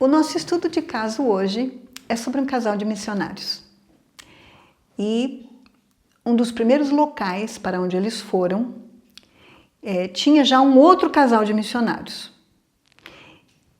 O nosso estudo de caso hoje é sobre um casal de missionários. E um dos primeiros locais para onde eles foram tinha já um outro casal de missionários.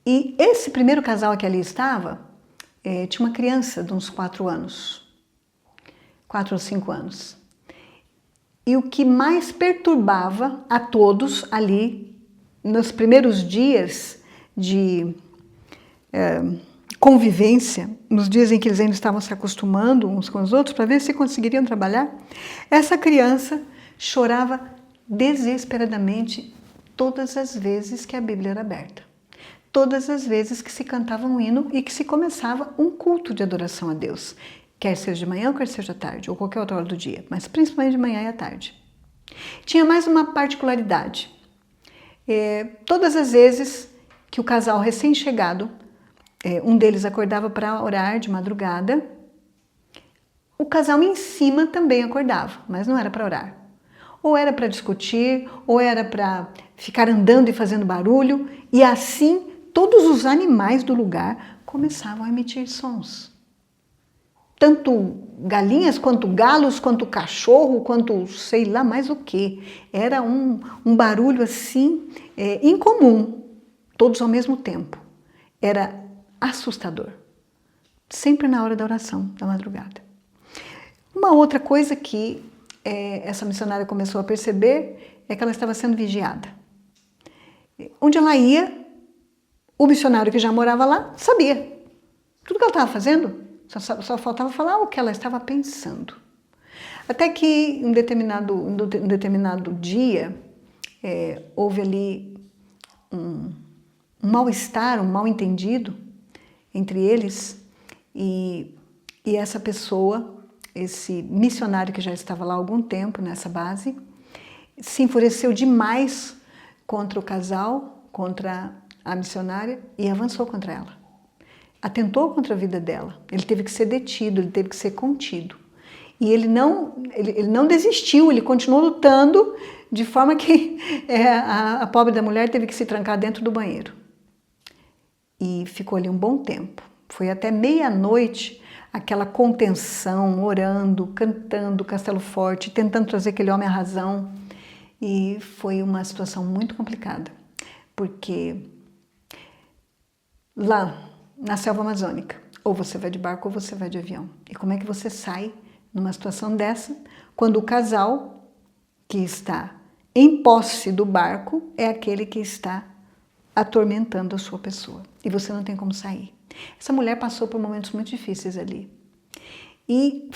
E esse primeiro casal que ali estava tinha uma criança de uns 4 anos, 4 ou 5 anos. E o que mais perturbava a todos ali, nos primeiros dias de convivência, nos dias em que eles ainda estavam se acostumando uns com os outros, para ver se conseguiriam trabalhar, essa criança chorava desesperadamente todas as vezes que a Bíblia era aberta. Todas as vezes que se cantava um hino e que se começava um culto de adoração a Deus. Quer seja de manhã ou quer seja à tarde, ou qualquer outra hora do dia, mas principalmente de manhã e à tarde. Tinha mais uma particularidade. Todas as vezes que o casal recém-chegado, um deles acordava para orar de madrugada, o casal em cima também acordava, mas não era para orar. Ou era para discutir, ou era para ficar andando e fazendo barulho, e assim todos os animais do lugar começavam a emitir sons. Tanto galinhas, quanto galos, quanto cachorro, quanto sei lá mais o que. Era um barulho assim, incomum, todos ao mesmo tempo. Era assustador. Sempre na hora da oração, da madrugada. Uma outra coisa que essa missionária começou a perceber é que ela estava sendo vigiada. Onde ela ia, o missionário que já morava lá sabia. Tudo que ela estava fazendo, só faltava falar o que ela estava pensando. Até que em um determinado dia, houve ali um mal-estar, um mal-entendido entre eles, e essa pessoa, esse missionário que já estava lá há algum tempo nessa base, se enfureceu demais contra o casal, contra a missionária, e avançou contra ela. Atentou contra a vida dela. Ele teve que ser detido, ele teve que ser contido. E ele não desistiu, ele continuou lutando, de forma que a pobre da mulher teve que se trancar dentro do banheiro. E ficou ali um bom tempo. Foi até meia-noite aquela contenção, orando, cantando Castelo Forte, tentando trazer aquele homem à razão. E foi uma situação muito complicada, porque lá na selva amazônica, ou você vai de barco ou você vai de avião. E como é que você sai numa situação dessa, quando o casal que está em posse do barco é aquele que está atormentando a sua pessoa, e você não tem como sair. Essa mulher passou por momentos muito difíceis ali. E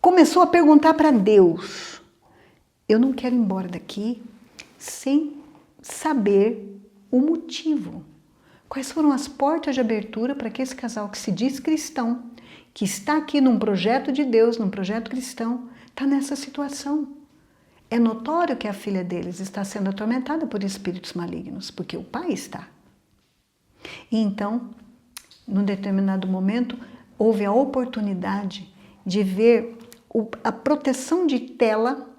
começou a perguntar para Deus: eu não quero ir embora daqui sem saber o motivo. Quais foram as portas de abertura para que esse casal que se diz cristão, que está aqui num projeto de Deus, num projeto cristão, está nessa situação? É notório que a filha deles está sendo atormentada por espíritos malignos, porque o pai está. E então, num determinado momento, houve a oportunidade de ver a proteção de tela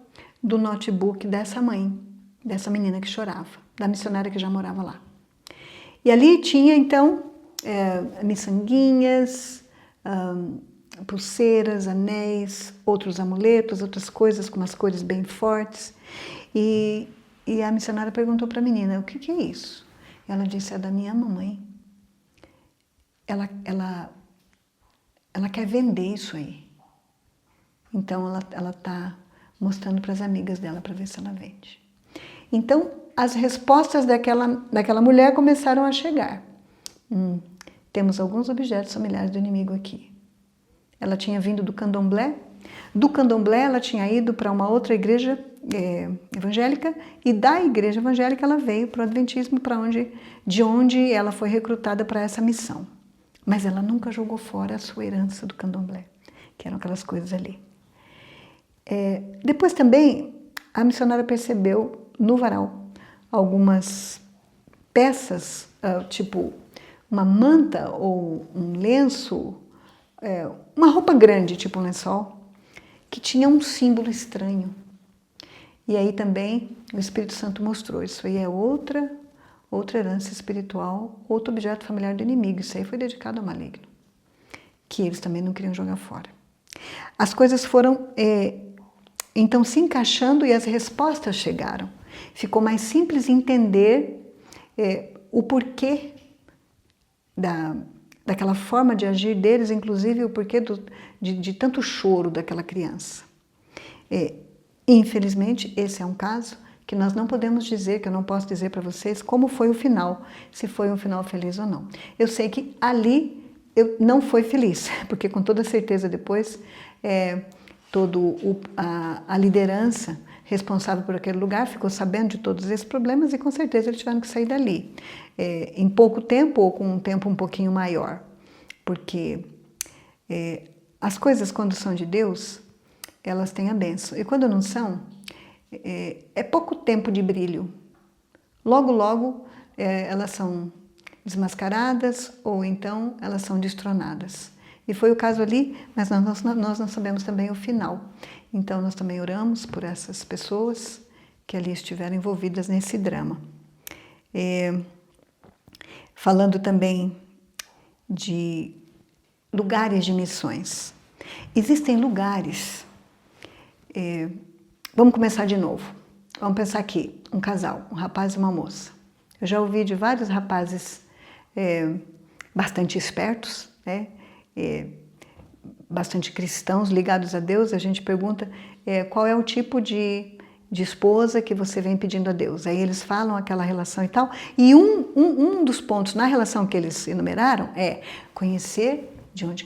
do notebook dessa mãe, dessa menina que chorava, da missionária que já morava lá. E ali tinha, então, miçanguinhas, pulseiras, anéis, outros amuletos, outras coisas com umas cores bem fortes. E a missionária perguntou para a menina: o que é isso? Ela disse: é da minha mamãe. Ela quer vender isso aí. Então ela está mostrando para as amigas dela para ver se ela vende. Então as respostas daquela mulher começaram a chegar. Temos alguns objetos familiares do inimigo aqui. Ela tinha vindo do candomblé. Do candomblé ela tinha ido para uma outra igreja evangélica, e da igreja evangélica ela veio para o adventismo, de onde ela foi recrutada para essa missão. Mas ela nunca jogou fora a sua herança do candomblé, que eram aquelas coisas ali. Depois também a missionária percebeu no varal algumas peças, tipo uma manta ou um lenço, uma roupa grande, tipo um lençol, que tinha um símbolo estranho. E aí também o Espírito Santo mostrou: isso aí é outra outra herança espiritual, outro objeto familiar do inimigo. Isso aí foi dedicado ao maligno, que eles também não queriam jogar fora. As coisas foram, então, se encaixando e as respostas chegaram. Ficou mais simples entender o porquê daquela forma de agir deles, inclusive o porquê de tanto choro daquela criança. Infelizmente, esse é um caso que nós não podemos dizer, que eu não posso dizer para vocês como foi o final, se foi um final feliz ou não. Eu sei que ali eu não foi feliz, porque com toda certeza depois a liderança responsável por aquele lugar ficou sabendo de todos esses problemas e com certeza eles tiveram que sair dali, em pouco tempo ou com um tempo um pouquinho maior, porque as coisas quando são de Deus, elas têm a bênção, e quando não são, é pouco tempo de brilho. Logo, logo, elas são desmascaradas ou então elas são destronadas. E foi o caso ali, mas nós não sabemos também o final. Então, nós também oramos por essas pessoas que ali estiveram envolvidas nesse drama. Falando também de lugares de missões. Existem lugares... vamos começar de novo. Vamos pensar aqui, um casal, um rapaz e uma moça. Eu já ouvi de vários rapazes bastante espertos, né? Bastante cristãos, ligados a Deus. A gente pergunta qual é o tipo de esposa que você vem pedindo a Deus. Aí eles falam aquela relação e tal. E um dos pontos na relação que eles enumeraram é conhecer de onde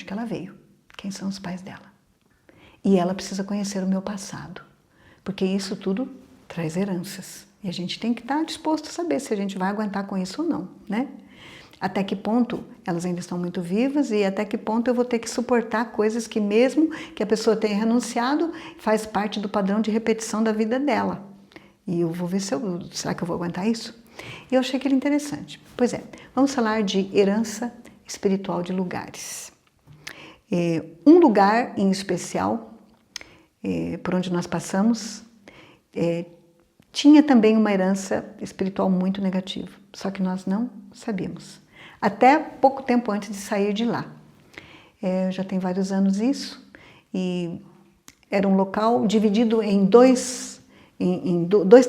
que ela veio, quem são os pais dela. E ela precisa conhecer o meu passado, porque isso tudo traz heranças. E a gente tem que estar disposto a saber se a gente vai aguentar com isso ou não, né? Até que ponto elas ainda estão muito vivas e até que ponto eu vou ter que suportar coisas que mesmo que a pessoa tenha renunciado, faz parte do padrão de repetição da vida dela. E eu vou ver será que eu vou aguentar isso? E eu achei aquilo interessante. Pois é, vamos falar de herança espiritual de lugares. Um lugar em especial, por onde nós passamos, tinha também uma herança espiritual muito negativa, só que nós não sabíamos. Até pouco tempo antes de sair de lá. Já tem vários anos isso, e era um local dividido em dois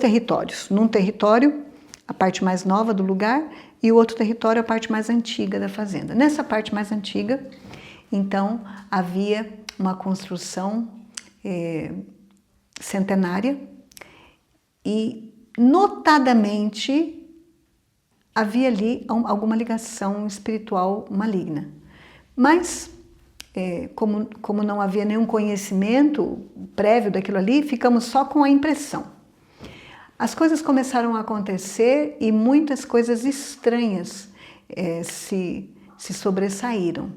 territórios. Num território, a parte mais nova do lugar, e o outro território, a parte mais antiga da fazenda. Nessa parte mais antiga, então, havia uma construção centenária e, notadamente, havia ali alguma ligação espiritual maligna. Mas, como não havia nenhum conhecimento prévio daquilo ali, ficamos só com a impressão. As coisas começaram a acontecer e muitas coisas estranhas se sobressaíram.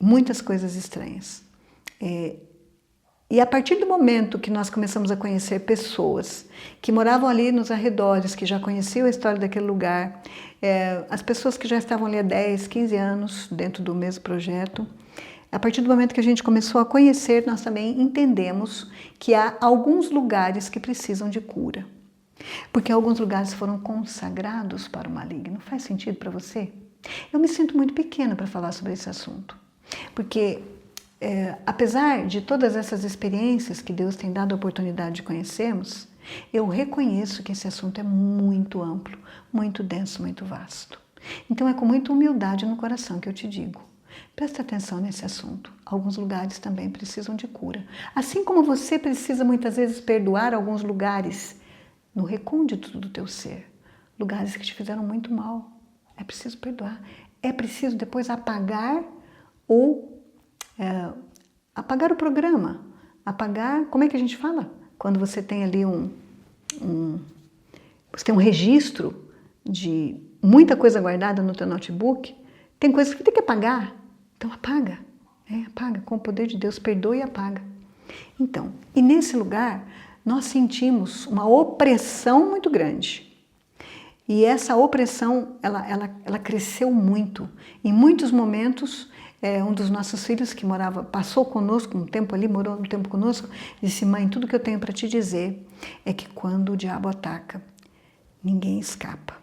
Muitas coisas estranhas. E a partir do momento que nós começamos a conhecer pessoas que moravam ali nos arredores, que já conheciam a história daquele lugar, as pessoas que já estavam ali há 10, 15 anos dentro do mesmo projeto, a partir do momento que a gente começou a conhecer, nós também entendemos que há alguns lugares que precisam de cura. Porque alguns lugares foram consagrados para o maligno. Faz sentido para você? Eu me sinto muito pequena para falar sobre esse assunto. Porque... apesar de todas essas experiências que Deus tem dado a oportunidade de conhecermos, eu reconheço que esse assunto é muito amplo, muito denso, muito vasto. Então é com muita humildade no coração que eu te digo, presta atenção nesse assunto. Alguns lugares também precisam de cura. Assim como você precisa muitas vezes perdoar alguns lugares no recôndito do teu ser, lugares que te fizeram muito mal. É preciso perdoar. É preciso depois apagar apagar o programa, apagar, como é que a gente fala? Quando você tem ali você tem um registro de muita coisa guardada no teu notebook, tem coisas que tem que apagar, então apaga, apaga, com o poder de Deus, perdoa e apaga. Então, e nesse lugar, nós sentimos uma opressão muito grande. E essa opressão, ela cresceu muito. Em muitos momentos, um dos nossos filhos que passou conosco um tempo ali, morou um tempo conosco, disse: mãe, tudo que eu tenho para te dizer é que quando o diabo ataca, ninguém escapa.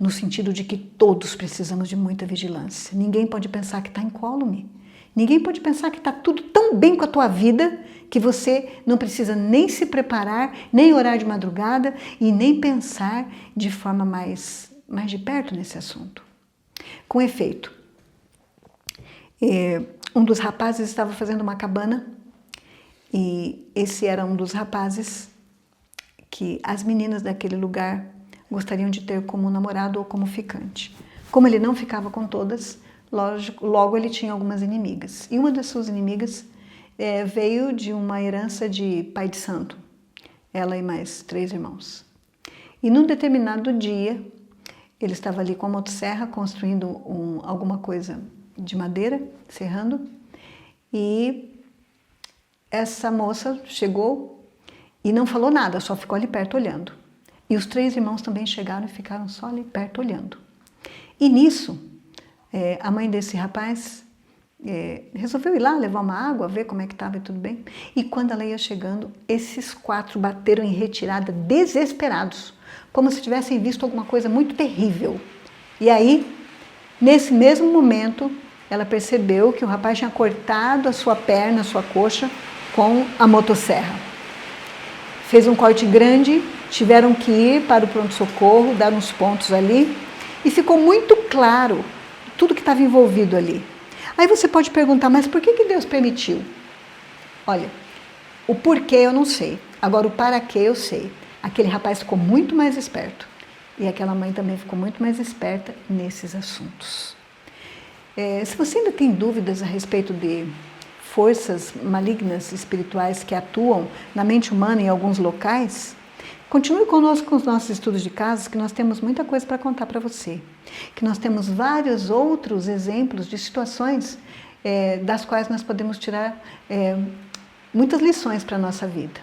no sentido de que todos precisamos de muita vigilância. Ninguém pode pensar que está incólume. Ninguém pode pensar que está tudo tão bem com a tua vida que você não precisa nem se preparar, nem orar de madrugada e nem pensar de forma mais de perto nesse assunto. Com efeito, um dos rapazes estava fazendo uma cabana e esse era um dos rapazes que as meninas daquele lugar gostariam de ter como namorado ou como ficante. Como ele não ficava com todas, logo ele tinha algumas inimigas. E uma das suas inimigas veio de uma herança de pai de santo, ela e mais 3 irmãos. E num determinado dia, ele estava ali com a motosserra construindo alguma coisa de madeira, serrando, e essa moça chegou e não falou nada, só ficou ali perto olhando. E os 3 irmãos também chegaram e ficaram só ali perto olhando. E nisso, a mãe desse rapaz resolveu ir lá levar uma água, ver como é que estava e tudo bem. E quando ela ia chegando, esses 4 bateram em retirada, desesperados, como se tivessem visto alguma coisa muito terrível. E aí, nesse mesmo momento, ela percebeu que o rapaz tinha cortado a sua perna, a sua coxa, com a motosserra. Fez um corte grande, tiveram que ir para o pronto-socorro, dar uns pontos ali, e ficou muito claro tudo que estava envolvido ali. Aí você pode perguntar, mas por que Deus permitiu? Olha, o porquê eu não sei, agora o para quê eu sei. Aquele rapaz ficou muito mais esperto e aquela mãe também ficou muito mais esperta nesses assuntos. Se você ainda tem dúvidas a respeito de forças malignas espirituais que atuam na mente humana em alguns locais, continue conosco com os nossos estudos de casos, que nós temos muita coisa para contar para você. Que nós temos vários outros exemplos de situações das quais nós podemos tirar muitas lições para a nossa vida.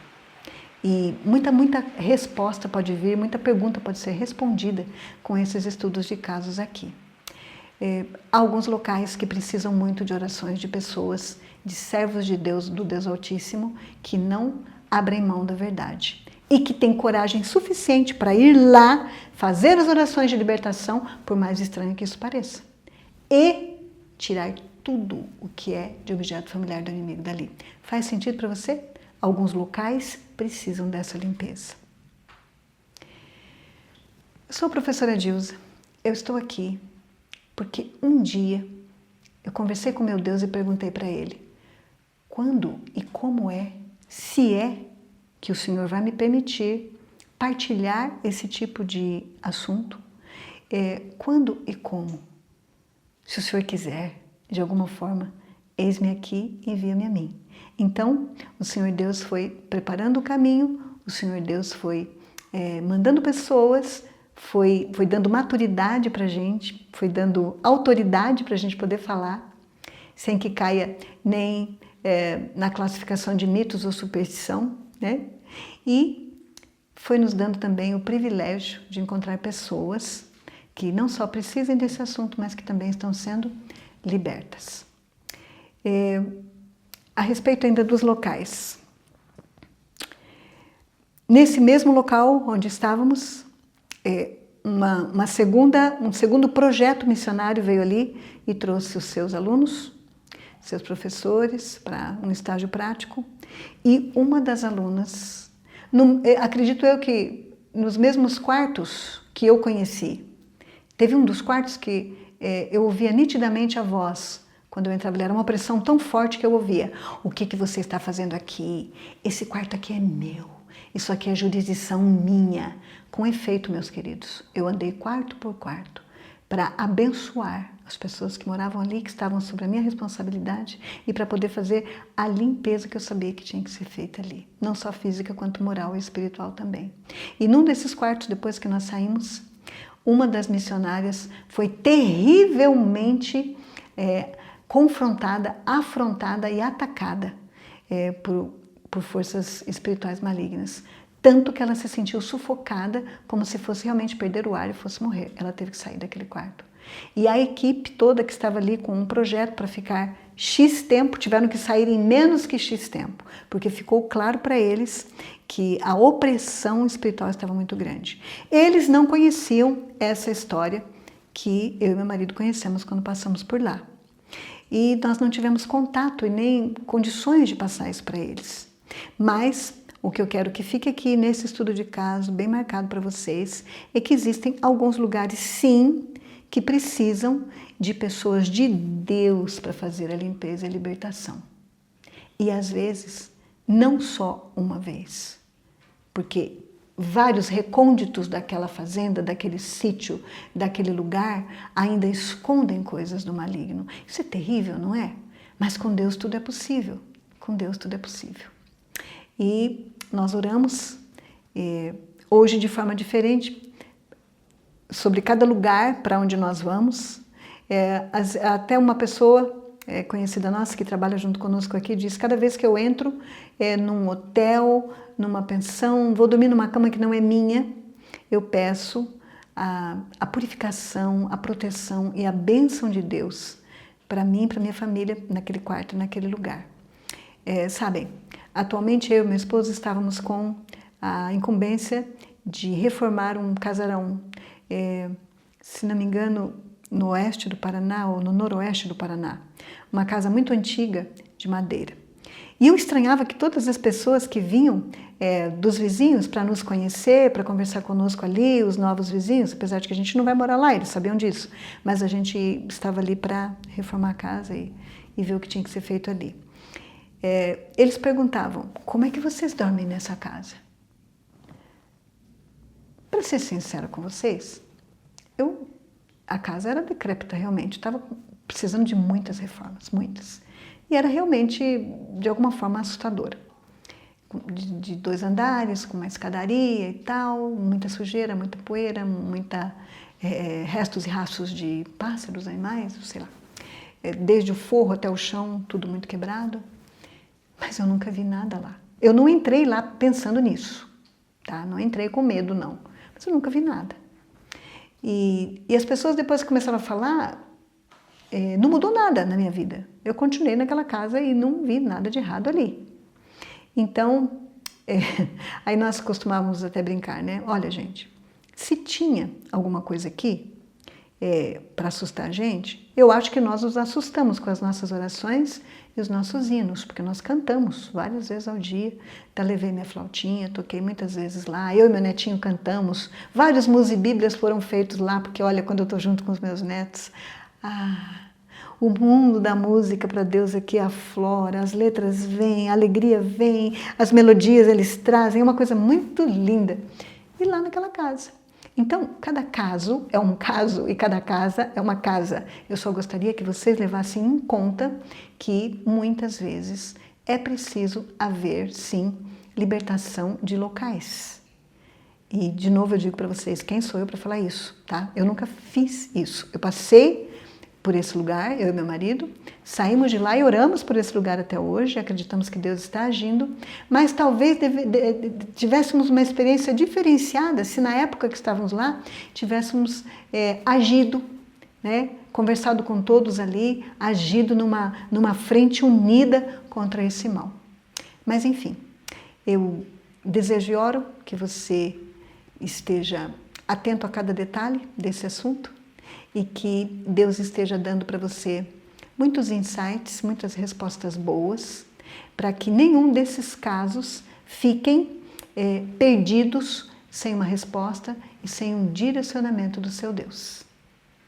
E muita resposta pode vir, muita pergunta pode ser respondida com esses estudos de casos aqui. Há alguns locais que precisam muito de orações de pessoas, de servos de Deus, do Deus Altíssimo, que não abrem mão da verdade e que têm coragem suficiente para ir lá fazer as orações de libertação, por mais estranho que isso pareça, e tirar tudo o que é de objeto familiar do inimigo dali. Faz sentido para você? Alguns locais precisam dessa limpeza. Eu sou a professora Dilza. Eu estou aqui porque um dia eu conversei com meu Deus e perguntei para Ele quando e como se é que o Senhor vai me permitir partilhar esse tipo de assunto, quando e como. Se o Senhor quiser, de alguma forma, eis-me aqui e envia-me a mim. Então, o Senhor Deus foi preparando o caminho, o Senhor Deus foi mandando pessoas, foi dando maturidade para a gente, foi dando autoridade para a gente poder falar, sem que caia nem na classificação de mitos ou superstição, né? E foi nos dando também o privilégio de encontrar pessoas que não só precisem desse assunto, mas que também estão sendo libertas. A respeito ainda dos locais. Nesse mesmo local onde estávamos, um segundo projeto missionário veio ali e trouxe os seus alunos, seus professores, para um estágio prático. E uma das alunas, acredito eu que nos mesmos quartos que eu conheci, teve um dos quartos que eu ouvia nitidamente a voz. Quando eu entrava, era uma pressão tão forte que eu ouvia: o que você está fazendo aqui? Esse quarto aqui é meu, isso aqui é jurisdição minha. Com efeito, meus queridos, eu andei quarto por quarto para abençoar as pessoas que moravam ali, que estavam sob a minha responsabilidade, e para poder fazer a limpeza que eu sabia que tinha que ser feita ali, não só física quanto moral e espiritual também. E num desses quartos, depois que nós saímos, uma das missionárias foi terrivelmente confrontada, afrontada e atacada por forças espirituais malignas. Tanto que ela se sentiu sufocada, como se fosse realmente perder o ar e fosse morrer. Ela teve que sair daquele quarto. E a equipe toda que estava ali com um projeto para ficar X tempo, tiveram que sair em menos que X tempo, porque ficou claro para eles que a opressão espiritual estava muito grande. Eles não conheciam essa história que eu e meu marido conhecemos quando passamos por lá. E nós não tivemos contato e nem condições de passar isso para eles. Mas o que eu quero que fique aqui nesse estudo de caso, bem marcado para vocês, é que existem alguns lugares, sim, que precisam de pessoas de Deus para fazer a limpeza e a libertação. E às vezes, não só uma vez, porque vários recônditos daquela fazenda, daquele sítio, daquele lugar, ainda escondem coisas do maligno. Isso é terrível, não é? Mas com Deus tudo é possível. Com Deus tudo é possível. E nós oramos hoje de forma diferente sobre cada lugar para onde nós vamos. Até uma pessoa conhecida nossa que trabalha junto conosco aqui diz: cada vez que eu entro num hotel, numa pensão, vou dormir numa cama que não é minha, eu peço a purificação, a proteção e a bênção de Deus para mim e para minha família naquele quarto, naquele lugar. Sabem, atualmente eu e meu esposo estávamos com a incumbência de reformar um casarão, se não me engano, no oeste do Paraná ou no noroeste do Paraná, uma casa muito antiga de madeira. E eu estranhava que todas as pessoas que vinham dos vizinhos para nos conhecer, para conversar conosco ali, os novos vizinhos, apesar de que a gente não vai morar lá, eles sabiam disso, mas a gente estava ali para reformar a casa e ver o que tinha que ser feito ali. Eles perguntavam: como é que vocês dormem nessa casa? Para ser sincera com vocês, a casa era decrépita realmente, estava precisando de muitas reformas, muitas. E era realmente, de alguma forma, assustadora. De 2 andares, com uma escadaria e tal, muita sujeira, muita poeira, restos e rastros de pássaros, animais, sei lá. Desde o forro até o chão, tudo muito quebrado. Mas eu nunca vi nada lá. Eu não entrei lá pensando nisso, tá? Não entrei com medo, não. Mas eu nunca vi nada. E as pessoas depois que começaram a falar, não mudou nada na minha vida. Eu continuei naquela casa e não vi nada de errado ali. Então, aí nós costumávamos até brincar, né? Olha, gente, se tinha alguma coisa aqui para assustar a gente, eu acho que nós nos assustamos com as nossas orações e os nossos hinos, porque nós cantamos várias vezes ao dia. Até levei minha flautinha, toquei muitas vezes lá, eu e meu netinho cantamos, vários musibíblias foram feitos lá, porque olha, quando eu estou junto com os meus netos, o mundo da música para Deus aqui aflora, as letras vêm, a alegria vem, as melodias eles trazem, é uma coisa muito linda. E lá naquela casa. Então, cada caso é um caso e cada casa é uma casa. Eu só gostaria que vocês levassem em conta que muitas vezes é preciso haver, sim, libertação de locais. E, de novo, eu digo para vocês, quem sou eu para falar isso, tá? Eu nunca fiz isso. Eu passei por esse lugar, eu e meu marido, saímos de lá e oramos por esse lugar até hoje, acreditamos que Deus está agindo, mas talvez tivéssemos uma experiência diferenciada se na época que estávamos lá tivéssemos agido, né, conversado com todos ali, agido numa frente unida contra esse mal. Mas enfim, eu desejo e oro que você esteja atento a cada detalhe desse assunto, e que Deus esteja dando para você muitos insights, muitas respostas boas, para que nenhum desses casos fiquem perdidos sem uma resposta e sem um direcionamento do seu Deus.